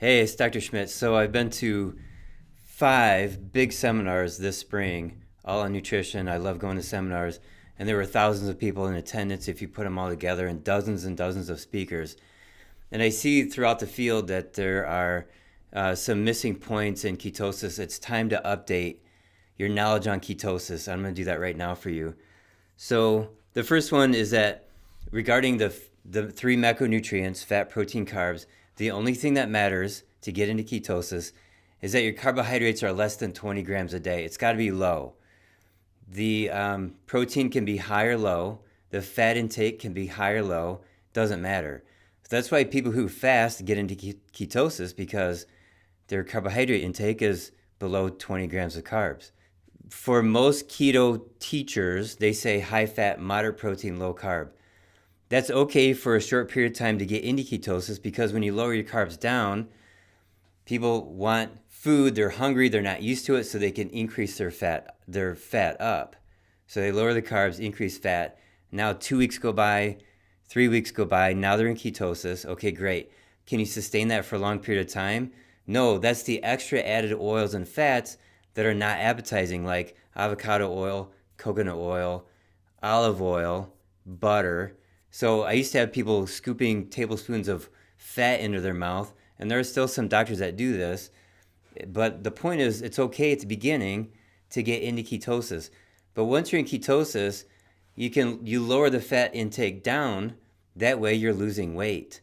Hey, it's Dr. Schmidt. So I've been to 5 big seminars this spring, all on nutrition. I love going to seminars. And there were thousands of people in attendance if you put them all together, and dozens of speakers. And I see throughout the field that there are some missing points in ketosis. It's time to update your knowledge on ketosis. I'm going to do that right now for you. So the first one is that regarding the 3 macronutrients, fat, protein, carbs, the only thing that matters to get into ketosis is that your carbohydrates are less than 20 grams a day. It's got to be low. The protein can be high or low. The fat intake can be high or low. Doesn't matter. So that's why people who fast get into ketosis, because their carbohydrate intake is below 20 grams of carbs. For most keto teachers, they say high fat, moderate protein, low carb. That's okay for a short period of time to get into ketosis, because when you lower your carbs down, people want food, they're hungry, they're not used to it, so they can increase their fat up. So they lower the carbs, increase fat. Now 2 weeks go by, 3 weeks go by, now they're in ketosis. Okay, great. Can you sustain that for a long period of time? No, that's the extra added oils and fats that are not appetizing, like avocado oil, coconut oil, olive oil, butter. So I used to have people scooping tablespoons of fat into their mouth, and there are still some doctors that do this. But the point is, it's okay at the beginning to get into ketosis. But once you're in ketosis, you lower the fat intake down. That way you're losing weight.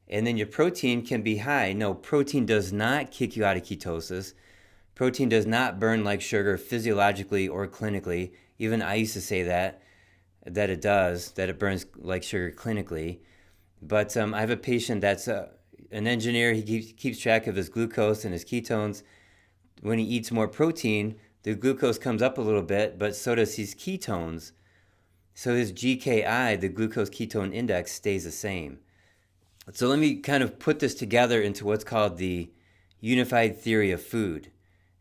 And then your protein can be high. No, protein does not kick you out of ketosis. Protein does not burn like sugar physiologically or clinically. Even I used to say that it does, that it burns like sugar clinically. But I have a patient that's an engineer. He keeps track of his glucose and his ketones. When he eats more protein, the glucose comes up a little bit, but so does his ketones. So his GKI, the glucose ketone index, stays the same. So let me kind of put this together into what's called the unified theory of food.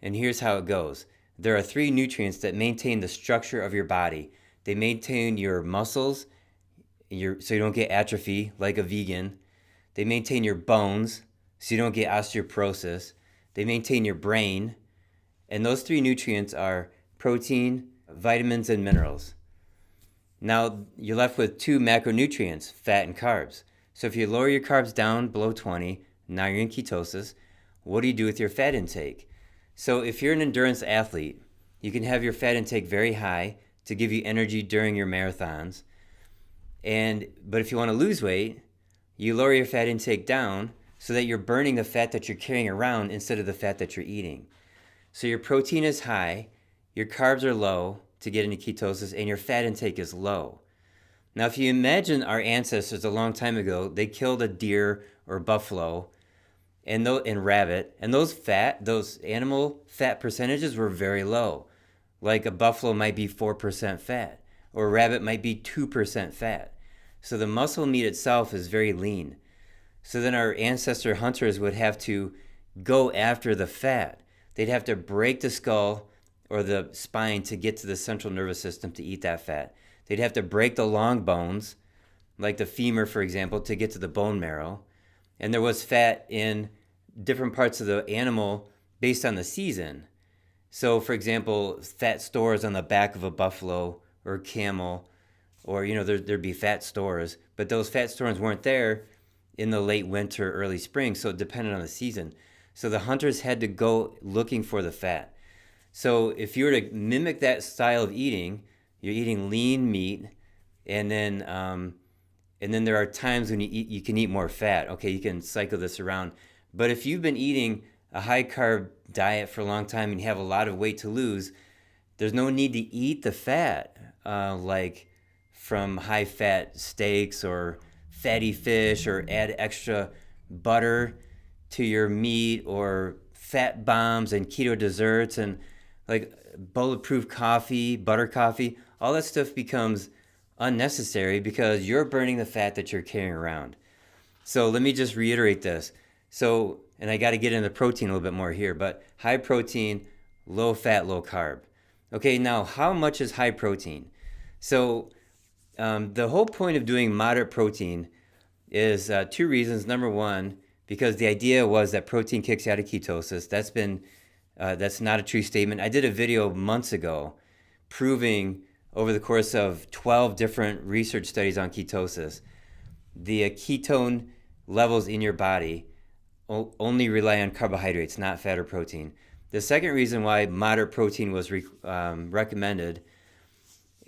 And here's how it goes. There are 3 nutrients that maintain the structure of your body. They maintain your muscles, so you don't get atrophy like a vegan. They maintain your bones, so you don't get osteoporosis. They maintain your brain. And those 3 nutrients are protein, vitamins, and minerals. Now, you're left with 2 macronutrients, fat and carbs. So if you lower your carbs down below 20, now you're in ketosis. What do you do with your fat intake? So if you're an endurance athlete, you can have your fat intake very high to give you energy during your marathons. But if you want to lose weight, you lower your fat intake down so that you're burning the fat that you're carrying around instead of the fat that you're eating. So your protein is high, your carbs are low to get into ketosis, and your fat intake is low. Now, if you imagine our ancestors a long time ago, they killed a deer or buffalo and rabbit, and those animal fat percentages were very low. Like a buffalo might be 4% fat, or a rabbit might be 2% fat. So the muscle meat itself is very lean. So then our ancestor hunters would have to go after the fat. They'd have to break the skull or the spine to get to the central nervous system to eat that fat. They'd have to break the long bones, like the femur, for example, to get to the bone marrow. And there was fat in different parts of the animal based on the season. So, for example, fat stores on the back of a buffalo or camel, or, there'd be fat stores, but those fat stores weren't there in the late winter, early spring, so it depended on the season. So the hunters had to go looking for the fat. So if you were to mimic that style of eating, you're eating lean meat, and then there are times when you can eat more fat. Okay, you can cycle this around. But if you've been eating a high-carb diet for a long time and you have a lot of weight to lose, there's no need to eat the fat, like from high-fat steaks or fatty fish, or add extra butter to your meat, or fat bombs and keto desserts and like bulletproof coffee, butter coffee. All that stuff becomes unnecessary because you're burning the fat that you're carrying around. So let me just reiterate this. So, and I got to get into protein a little bit more here, but high protein, low fat, low carb. Okay, now how much is high protein? So the whole point of doing moderate protein is 2 reasons. Number one, because the idea was that protein kicks you out of ketosis. That's not a true statement. I did a video months ago proving over the course of 12 different research studies on ketosis, the ketone levels in your body only rely on carbohydrates, not fat or protein. The second reason why moderate protein was recommended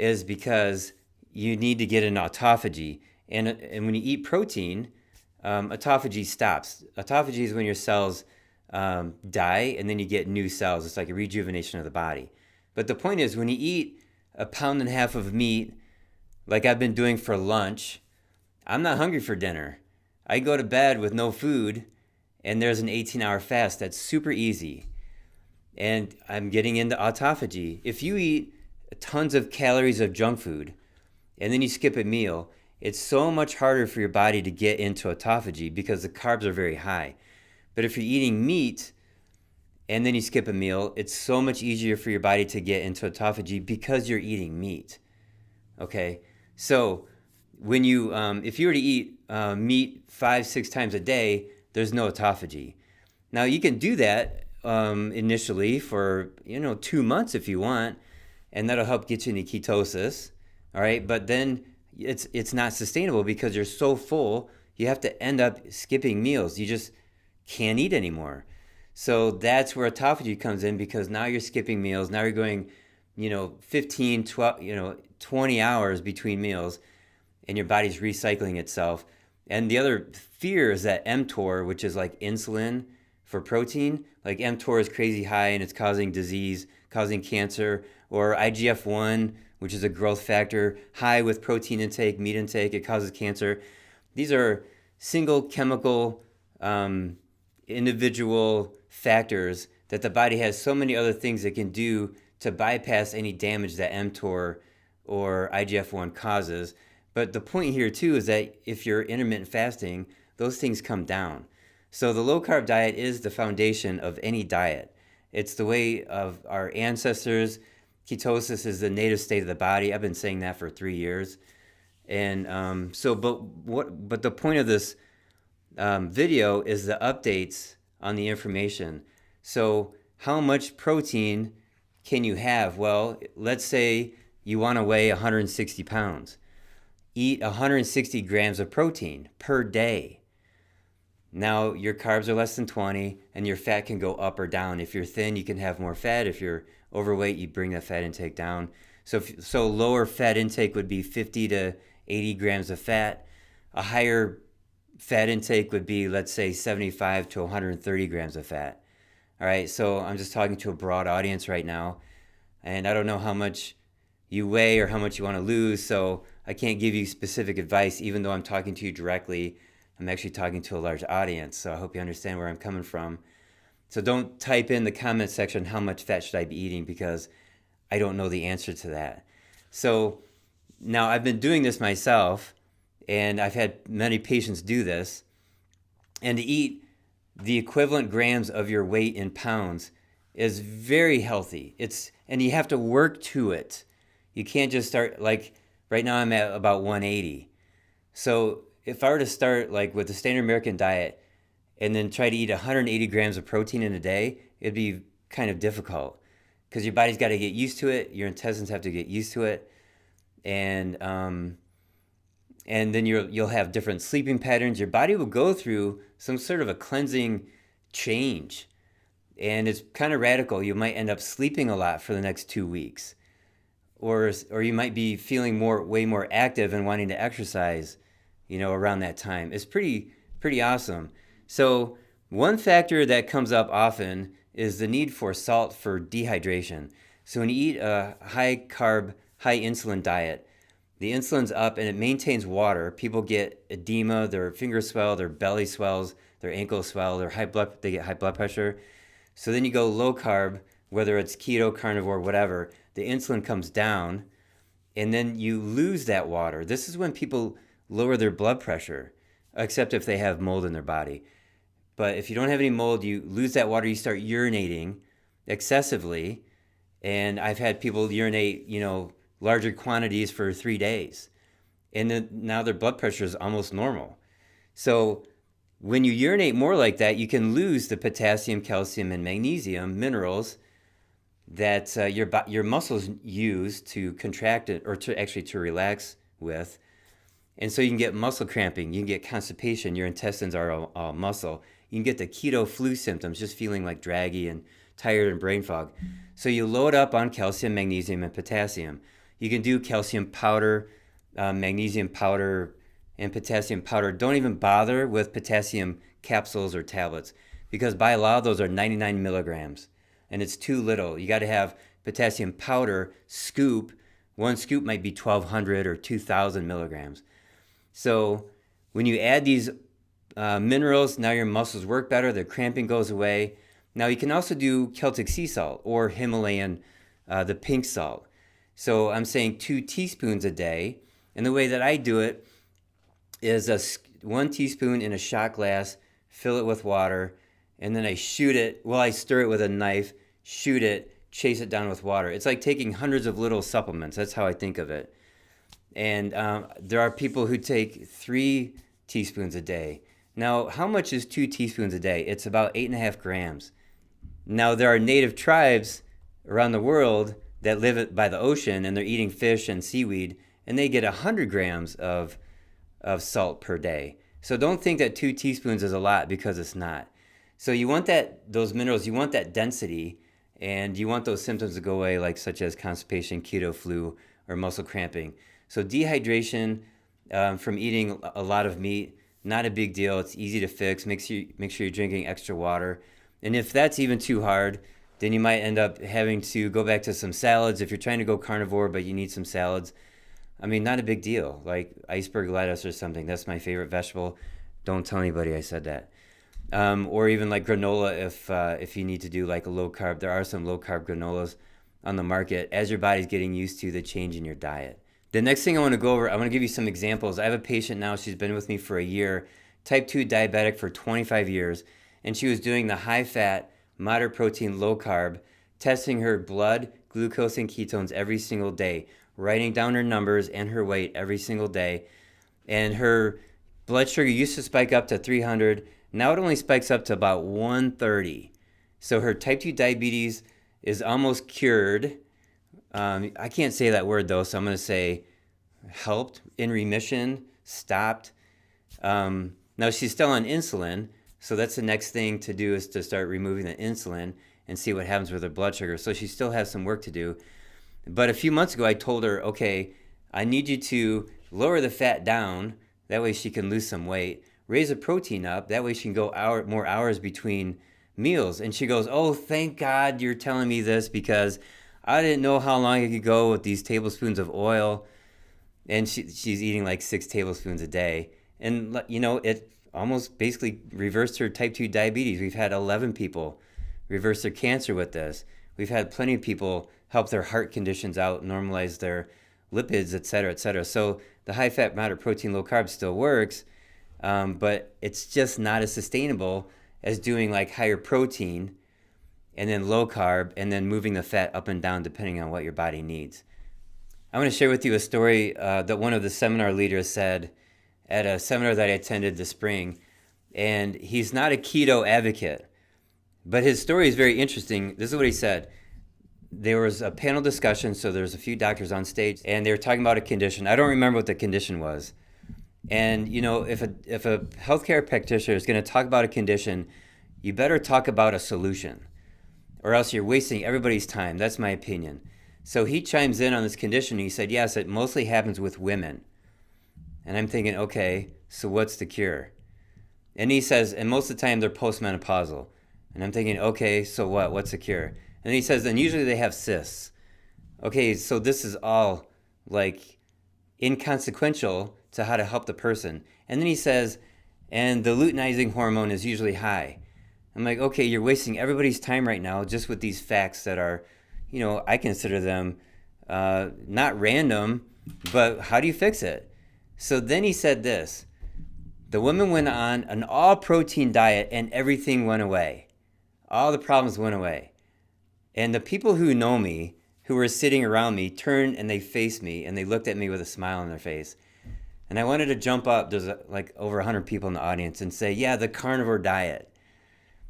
is because you need to get an autophagy. And when you eat protein, autophagy stops. Autophagy is when your cells die and then you get new cells. It's like a rejuvenation of the body. But the point is, when you eat a pound and a half of meat, like I've been doing for lunch, I'm not hungry for dinner. I go to bed with no food, and there's an 18-hour fast. That's super easy. And I'm getting into autophagy. If you eat tons of calories of junk food, and then you skip a meal, it's so much harder for your body to get into autophagy because the carbs are very high. But if you're eating meat, and then you skip a meal, it's so much easier for your body to get into autophagy because you're eating meat. Okay? So when you, if you were to eat meat 5-6 times a day, there's no autophagy. Now you can do that initially for 2 months if you want, and that'll help get you into ketosis. All right, but then it's not sustainable because you're so full. You have to end up skipping meals. You just can't eat anymore. So that's where autophagy comes in, because now you're skipping meals. Now you're going 15, 12, 20 hours between meals, and your body's recycling itself. And the other fear is that mTOR, which is like insulin for protein, like mTOR is crazy high and it's causing disease, causing cancer, or IGF-1, which is a growth factor, high with protein intake, meat intake, it causes cancer. These are single chemical, individual factors that the body has so many other things it can do to bypass any damage that mTOR or IGF-1 causes. But the point here too is that if you're intermittent fasting, those things come down. So the low carb diet is the foundation of any diet. It's the way of our ancestors. Ketosis is the native state of the body. I've been saying that for 3 years. And but the point of this video is the updates on the information. So how much protein can you have? Well, let's say you want to weigh 160 pounds. Eat 160 grams of protein per day. Now your carbs are less than 20 and your fat can go up or down. If you're thin, you can have more fat. If you're overweight, you bring that fat intake down. So lower fat intake would be 50 to 80 grams of fat. A higher fat intake would be, let's say, 75 to 130 grams of fat. All right, so I'm just talking to a broad audience right now, and I don't know how much you weigh or how much you want to lose, so I can't give you specific advice, even though I'm talking to you directly. I'm actually talking to a large audience, so I hope you understand where I'm coming from. So don't type in the comment section, how much fat should I be eating, because I don't know the answer to that. So now I've been doing this myself, and I've had many patients do this, and to eat the equivalent grams of your weight in pounds is very healthy. And you have to work to it. You can't just start, like right now I'm at about 180. So if I were to start like with the standard American diet and then try to eat 180 grams of protein in a day, it'd be kind of difficult because your body's got to get used to it. Your intestines have to get used to it. And then you'll have different sleeping patterns. Your body will go through some sort of a cleansing change. And it's kind of radical. You might end up sleeping a lot for the next 2 weeks. Or you might be feeling way more active and wanting to exercise, around that time. It's pretty awesome. So one factor that comes up often is the need for salt for dehydration. So when you eat a high carb, high insulin diet, the insulin's up and it maintains water. People get edema, their fingers swell, their belly swells, their ankles swell, they get high blood pressure. So then you go low carb, whether it's keto, carnivore, whatever, the insulin comes down and then you lose that water. This is when people lower their blood pressure, except if they have mold in their body. But if you don't have any mold, you lose that water, you start urinating excessively. And I've had people urinate, larger quantities for 3 days. And then now their blood pressure is almost normal. So when you urinate more like that, you can lose the potassium, calcium, and magnesium minerals that your muscles use to contract it, or to relax with. And so you can get muscle cramping, you can get constipation, your intestines are all muscle. You can get the keto flu symptoms, just feeling like draggy and tired and brain fog. So you load up on calcium, magnesium, and potassium. You can do calcium powder, magnesium powder, and potassium powder. Don't even bother with potassium capsules or tablets, because by law, those are 99 milligrams, and it's too little. You got to have potassium powder scoop. One scoop might be 1,200 or 2,000 milligrams. So when you add these minerals, now your muscles work better, the cramping goes away. Now you can also do Celtic Sea Salt or Himalayan, the pink salt. So I'm saying 2 teaspoons a day. And the way that I do it is 1 teaspoon in a shot glass, fill it with water, and then I shoot it. Well, I stir it with a knife, shoot it, chase it down with water. It's like taking hundreds of little supplements. That's how I think of it. And there are people who take 3 teaspoons a day. Now, how much is 2 teaspoons a day? It's about 8.5 grams. Now, there are native tribes around the world that live by the ocean, and they're eating fish and seaweed, and they get 100 grams of salt per day. So don't think that 2 teaspoons is a lot, because it's not. So you want those minerals, you want that density, and you want those symptoms to go away, like such as constipation, keto flu, or muscle cramping. So dehydration from eating a lot of meat, not a big deal. It's easy to fix. Make sure you're drinking extra water. And if that's even too hard, then you might end up having to go back to some salads. If you're trying to go carnivore but you need some salads, I mean, not a big deal. Like iceberg lettuce or something. That's my favorite vegetable. Don't tell anybody I said that. Or even like granola if you need to do like a low carb. There are some low carb granolas on the market as your body's getting used to the change in your diet. The next thing I want to go over, I want to give you some examples. I have a patient now, she's been with me for a year, type 2 diabetic for 25 years, and she was doing the high fat, moderate protein, low carb, testing her blood, glucose, and ketones every single day, writing down her numbers and her weight every single day. And her blood sugar used to spike up to 300. Now it only spikes up to about 130. So her type 2 diabetes is almost cured. I can't say that word though, so I'm going to say helped, in remission, stopped. Now she's still on insulin, so that's the next thing to do, is to start removing the insulin and see what happens with her blood sugar. So she still has some work to do. But a few months ago, I told her, okay, I need you to lower the fat down. That way she can lose some weight. Raise the protein up. That way she can go more hours between meals. And she goes, oh, thank God you're telling me this, because I didn't know how long I could go with these tablespoons of oil. And she's eating like 6 tablespoons a day. And, you know, it almost basically reversed her type 2 diabetes. We've had 11 people reverse their cancer with this. We've had plenty of people help their heart conditions out, normalize their lipids, et cetera, et cetera. So the high fat, moderate protein, low carb still works, but it's just not as sustainable as doing like higher protein and then low carb, and then moving the fat up and down depending on what your body needs. I want to share with you a story that one of the seminar leaders said at a seminar that I attended this spring. And he's not a keto advocate, but his story is very interesting. This is what he said. There was a panel discussion, so there's a few doctors on stage, and they were talking about a condition. I don't remember what the condition was. And, you know, if a healthcare practitioner is going to talk about a condition, you better talk about a solution, or else you're wasting everybody's time. That's my opinion. So he chimes in on this condition. And he said, yes, it mostly happens with women. And I'm thinking, okay, so what's the cure? And he says, and most of the time they're postmenopausal. And I'm thinking, okay, so what? What's the cure? And he says, and usually they have cysts. Okay, so this is all like inconsequential to how to help the person. And then he says, and the luteinizing hormone is usually high. I'm like, okay, you're wasting everybody's time right now just with these facts that are, you know, I consider them not random, but how do you fix it? So then he said this: the woman went on an all-protein diet and everything went away. All the problems went away. And the people who know me, who were sitting around me, turned and they faced me and they looked at me with a smile on their face. And I wanted to jump up, there's like over 100 people in the audience, and say, yeah, the carnivore diet.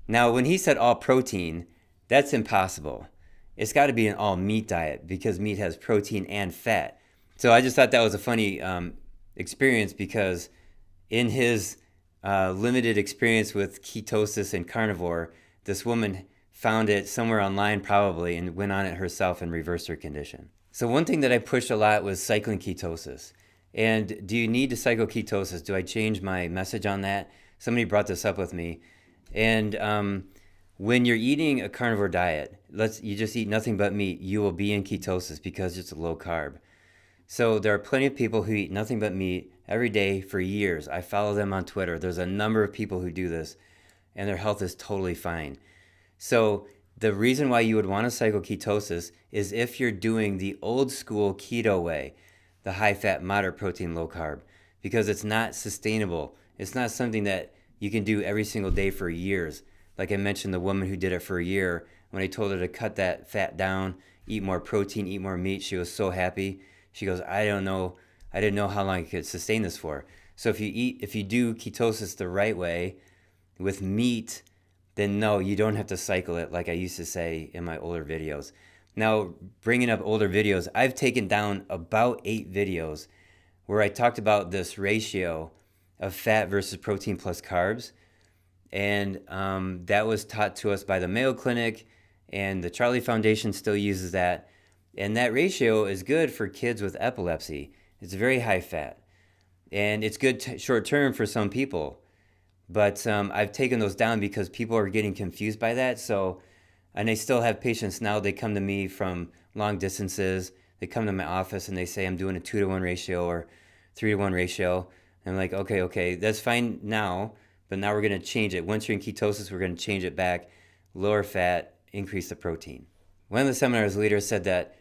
Now, when he said all protein, that's impossible. It's got to be an all meat diet because meat has protein and fat. So I just thought that was a funny experience because in his limited experience with ketosis and carnivore, this woman found it somewhere online probably and went on it herself and reversed her condition. So one thing that I pushed a lot was cycling ketosis. And do you need to cycle ketosis? Do I change my message on that? Somebody brought this up with me. And when you're eating a carnivore diet, you just eat nothing but meat, you will be in ketosis because it's low carb. So there are plenty of people who eat nothing but meat every day for years. I follow them on Twitter. There's a number of people who do this, and their health is totally fine. So the reason why you would want to cycle ketosis is if you're doing the old school keto way, the high fat, moderate protein, low carb, because it's not sustainable. It's not something that you can do every single day for years. Like I mentioned, the woman who did it for a year, when I told her to cut that fat down, eat more protein, eat more meat, she was so happy. She goes, I didn't know how long I could sustain this for. So if you do ketosis the right way with meat, then no, you don't have to cycle it like I used to say in my older videos. Now, bringing up older videos, I've taken down about 8 videos where I talked about this ratio of fat versus protein plus carbs. And that was taught to us by the Mayo Clinic, and the Charlie Foundation still uses that. And that ratio is good for kids with epilepsy. It's very high fat. And it's good short term for some people. But I've taken those down because people are getting confused by that. And I still have patients now, they come to me from long distances. They come to my office and they say, I'm doing a 2-to-1 ratio or 3-to-1 ratio. And I'm like, okay, that's fine now. But now we're going to change it. Once you're in ketosis, we're going to change it back. Lower fat, increase the protein. One of the seminar's leaders said that,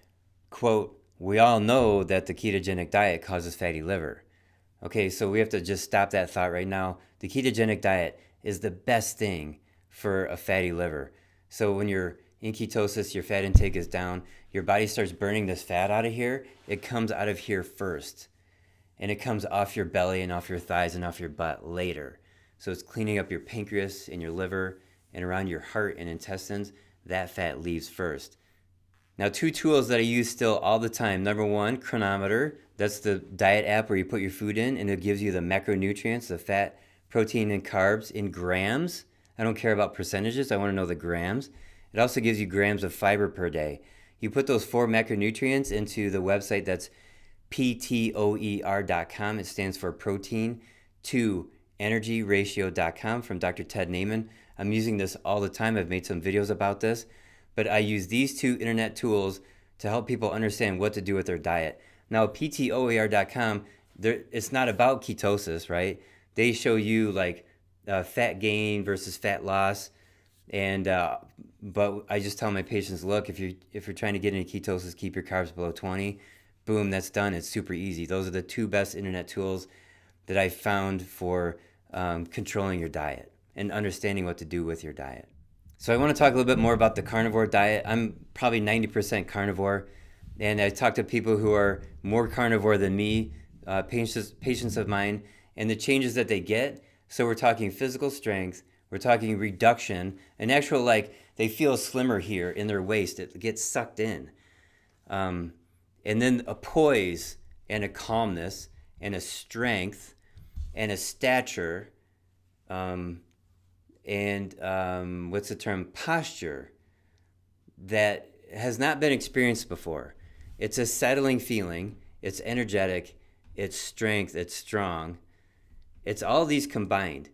quote, we all know that the ketogenic diet causes fatty liver. Okay, so we have to just stop that thought right now. The ketogenic diet is the best thing for a fatty liver. So when you're in ketosis, your fat intake is down. Your body starts burning this fat out of here. It comes out of here first. And it comes off your belly and off your thighs and off your butt later. So it's cleaning up your pancreas and your liver and around your heart and intestines. That fat leaves first. Now, 2 tools that I use still all the time. Number 1, Chronometer. That's the diet app where you put your food in and it gives you the macronutrients, the fat, protein, and carbs in grams. I don't care about percentages. I want to know the grams. It also gives you grams of fiber per day. You put those 4 macronutrients into the website that's ptoer.com. It stands for protein to energyratio.com from Dr. Ted Naiman. I'm using this all the time. I've made some videos about this. But I use these 2 internet tools to help people understand what to do with their diet. Now, ptoer.com, it's not about ketosis, right? They show you like fat gain versus fat loss. And but I just tell my patients, look, if you're trying to get into ketosis, keep your carbs below 20. Boom, that's done. It's super easy. Those are the 2 best internet tools that I found for controlling your diet and understanding what to do with your diet. So I want to talk a little bit more about the carnivore diet. I'm probably 90% carnivore, and I talk to people who are more carnivore than me, patients of mine, and the changes that they get. So we're talking physical strength, we're talking reduction, an actual, like, they feel slimmer here in their waist. It gets sucked in. And then a poise and a calmness and a strength and a stature, what's the term? Posture that has not been experienced before. It's a settling feeling. It's energetic. It's strength. It's strong. It's all these combined.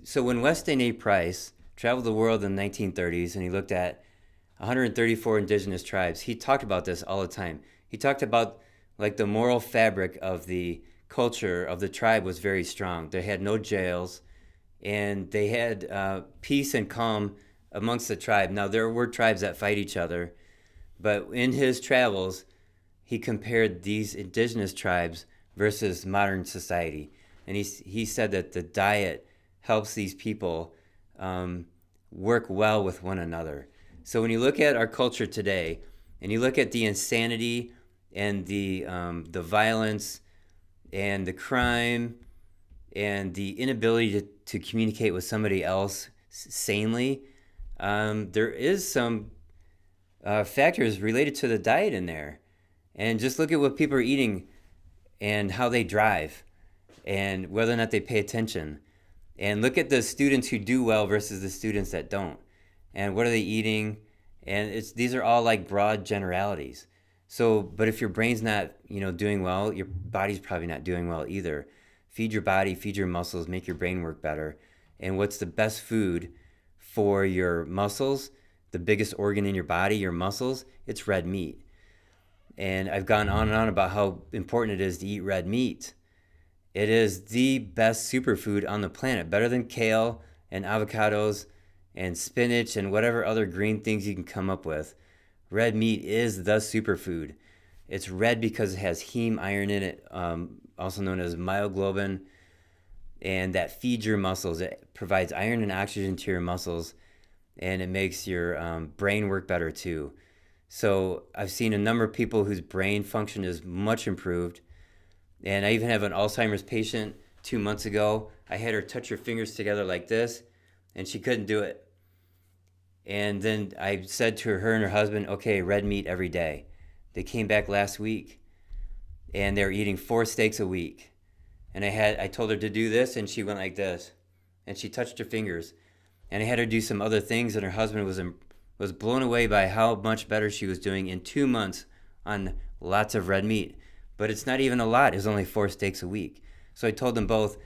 So when Weston A. Price traveled the world in the 1930s and he looked at 134 indigenous tribes, he talked about this all the time. He talked about like the moral fabric of the culture of the tribe was very strong. They had no jails, and they had peace and calm amongst the tribe. Now, there were tribes that fight each other, but in his travels, he compared these indigenous tribes versus modern society. And he said that the diet helps these people work well with one another. So when you look at our culture today, and you look at the insanity and the violence and the crime and the inability to communicate with somebody else sanely, there is some factors related to the diet in there. And just look at what people are eating and how they drive and whether or not they pay attention. And look at the students who do well versus the students that don't. And what are they eating? And these are all like broad generalities. So, but if your brain's not, doing well, your body's probably not doing well either. Feed your body, feed your muscles, make your brain work better. And what's the best food for your muscles? The biggest organ in your body, your muscles, it's red meat. And I've gone on and on about how important it is to eat red meat. It is the best superfood on the planet, better than kale and avocados and spinach and whatever other green things you can come up with. Red meat is the superfood. It's red because it has heme iron in it, also known as myoglobin, and that feeds your muscles. It provides iron and oxygen to your muscles, and it makes your brain work better too. So I've seen a number of people whose brain function is much improved. And I even have an Alzheimer's patient 2 months ago. I had her touch her fingers together like this, and she couldn't do it. And then I said to her and her husband, okay, red meat every day. They came back last week, and they were eating 4 steaks a week. And I told her to do this, and she went like this. And she touched her fingers. And I had her do some other things, and her husband was blown away by how much better she was doing in 2 months on lots of red meat. But it's not even a lot. It's only 4 steaks a week. So I told them both,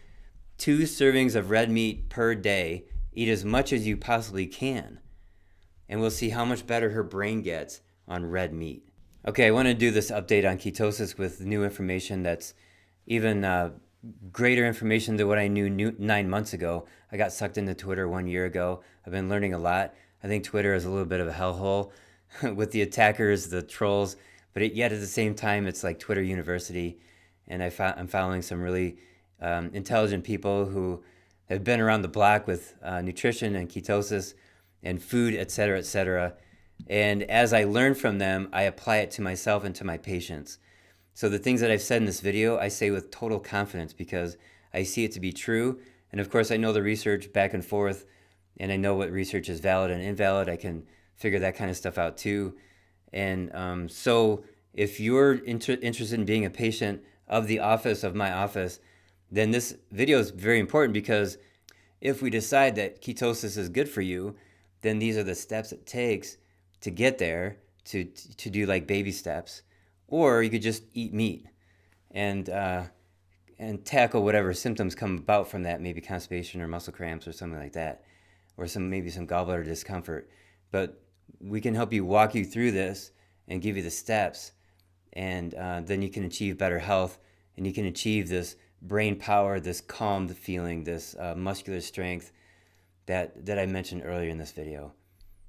2 servings of red meat per day. Eat as much as you possibly can. And we'll see how much better her brain gets on red meat. Okay, I want to do this update on ketosis with new information that's even greater information than what I knew 9 months ago. I got sucked into Twitter 1 year ago. I've been learning a lot. I think Twitter is a little bit of a hellhole with the attackers, the trolls. But yet at the same time, it's like Twitter University, and I'm following some really intelligent people who have been around the block with nutrition and ketosis and food, et cetera, et cetera. And as I learn from them, I apply it to myself and to my patients. So the things that I've said in this video, I say with total confidence because I see it to be true. And of course, I know the research back and forth, and I know what research is valid and invalid. I can figure that kind of stuff out too. And so if you're interested in being a patient of my office, then this video is very important because if we decide that ketosis is good for you, then these are the steps it takes to get there, to do like baby steps. Or you could just eat meat and tackle whatever symptoms come about from that, maybe constipation or muscle cramps or something like that, or maybe some gallbladder discomfort. But we can help you walk you through this and give you the steps, and then you can achieve better health, and you can achieve this brain power, this calm feeling, this muscular strength that I mentioned earlier in this video.